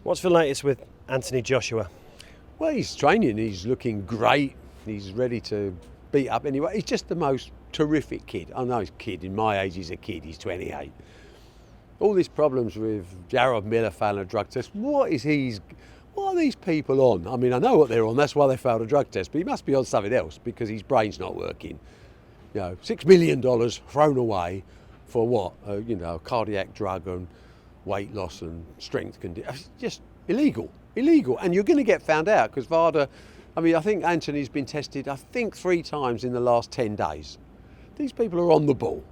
What's the latest with Anthony Joshua? Well, he's training, he's looking great, he's ready to beat up anyway. He's just the most terrific kid. I know he's a kid, in my age he's a kid, he's 28. All these problems with Jared Miller failing a drug test, what are these people on? I mean, I know what they're on, that's why they failed a drug test, but he must be on something else because his brain's not working. You know, $6 million thrown away for what? A cardiac drug and weight loss and strength condition. It's just illegal. And you're going to get found out because VADA, I think Anthony's been tested, 3 times in the last 10 days. These people are on the ball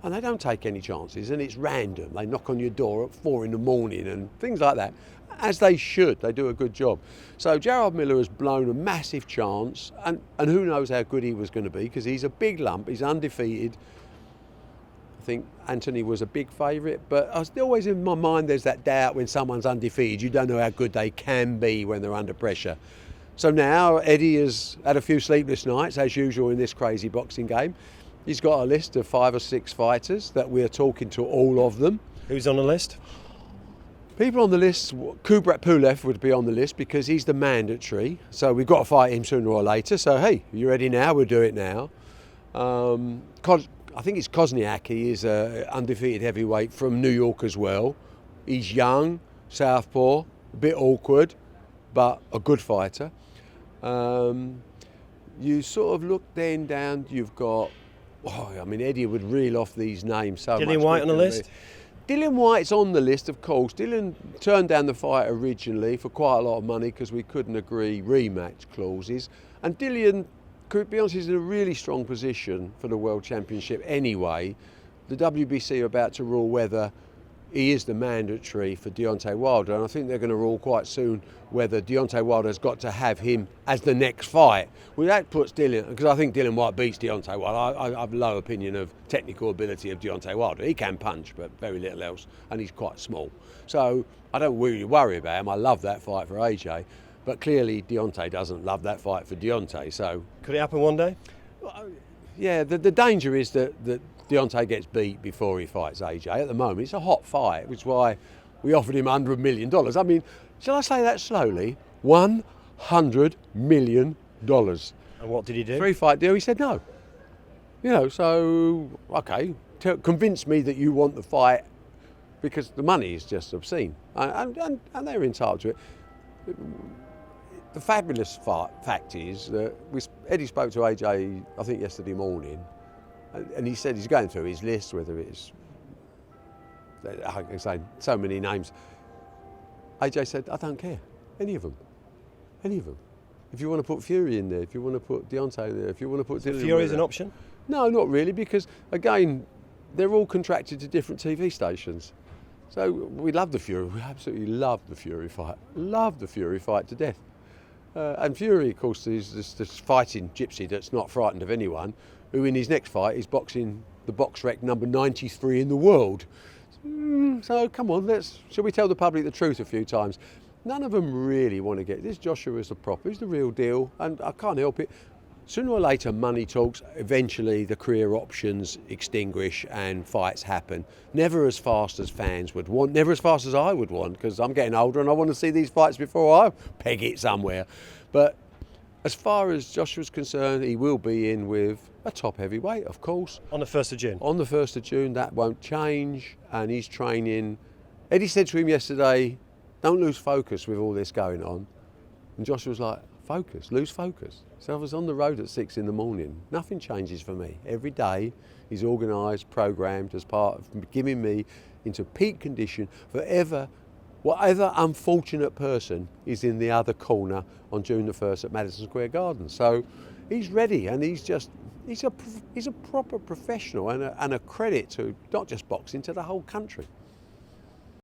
and they don't take any chances and it's random. They knock on your door at 4 in the morning and things like that, as they should. They do a good job. So Jared Miller has blown a massive chance and who knows how good he was going to be because he's a big lump, he's undefeated. I think Anthony was a big favourite, but I was always in my mind there's that doubt when someone's undefeated. You don't know how good they can be when they're under pressure. So now Eddie has had a few sleepless nights, as usual in this crazy boxing game. He's got a list of 5 or 6 fighters that we're talking to all of them. Who's on the list? People on the list, Kubrat Pulev would be on the list because he's the mandatory. So we've got to fight him sooner or later. So hey, you ready now? We'll do it now. I think it's Kosniak. He is an undefeated heavyweight from New York as well. He's young, southpaw, a bit awkward, but a good fighter. You sort of look then down, you've got, Eddie would reel off these names so much. Dillian Whyte on the list? Dillian Whyte's on the list, of course. Dillian turned down the fight originally for quite a lot of money because we couldn't agree rematch clauses. And Dillian, to be honest, is in a really strong position for the World Championship anyway. The WBC are about to rule whether he is the mandatory for Deontay Wilder, and I think they're going to rule quite soon whether Deontay Wilder's got to have him as the next fight. Well, that puts Dillian, because I think Dillian Whyte beats Deontay Wilder. I have a low opinion of technical ability of Deontay Wilder. He can punch, but very little else, and he's quite small. So I don't really worry about him. I love that fight for AJ. But clearly Deontay doesn't love that fight for Deontay. So could it happen one day? Yeah, the danger is that Deontay gets beat before he fights AJ. At the moment, it's a hot fight, which is why we offered him $100 million. I mean, shall I say that slowly? $100 million. And what did he do? 3-fight deal. He said no. So okay, convince me that you want the fight because the money is just obscene, and they're entitled to it. The fabulous fact is that Eddie spoke to AJ, I think yesterday morning, and he said he's going through his list, whether it's, I can say so many names. AJ said, I don't care, any of them. If you want to put Fury in there, if you want to put Deontay in there, if you want to put Dillian. Fury's an option? No, not really, because again, they're all contracted to different TV stations. So we love the Fury, we absolutely love the Fury fight. Love the Fury fight to death. And Fury, of course, is this fighting gypsy that's not frightened of anyone, who in his next fight is boxing the box rec number 93 in the world. So come on, shall we tell the public the truth a few times? None of them really want to get this. Joshua is the prop, he's the real deal, and I can't help it. Sooner or later, money talks. Eventually, the career options extinguish and fights happen. Never as fast as fans would want, never as fast as I would want, because I'm getting older and I want to see these fights before I peg it somewhere. But as far as Joshua's concerned, he will be in with a top heavyweight, of course. On the 1st of June? On the 1st of June, that won't change, and he's training. Eddie said to him yesterday, don't lose focus with all this going on. And Joshua was like, lose focus. So I was on the road at 6 in the morning. Nothing changes for me. Every day he's organised, programmed as part of giving me into peak condition for whatever unfortunate person is in the other corner on June the 1st at Madison Square Garden. So he's ready, and he's a proper professional and a credit to not just boxing, to the whole country.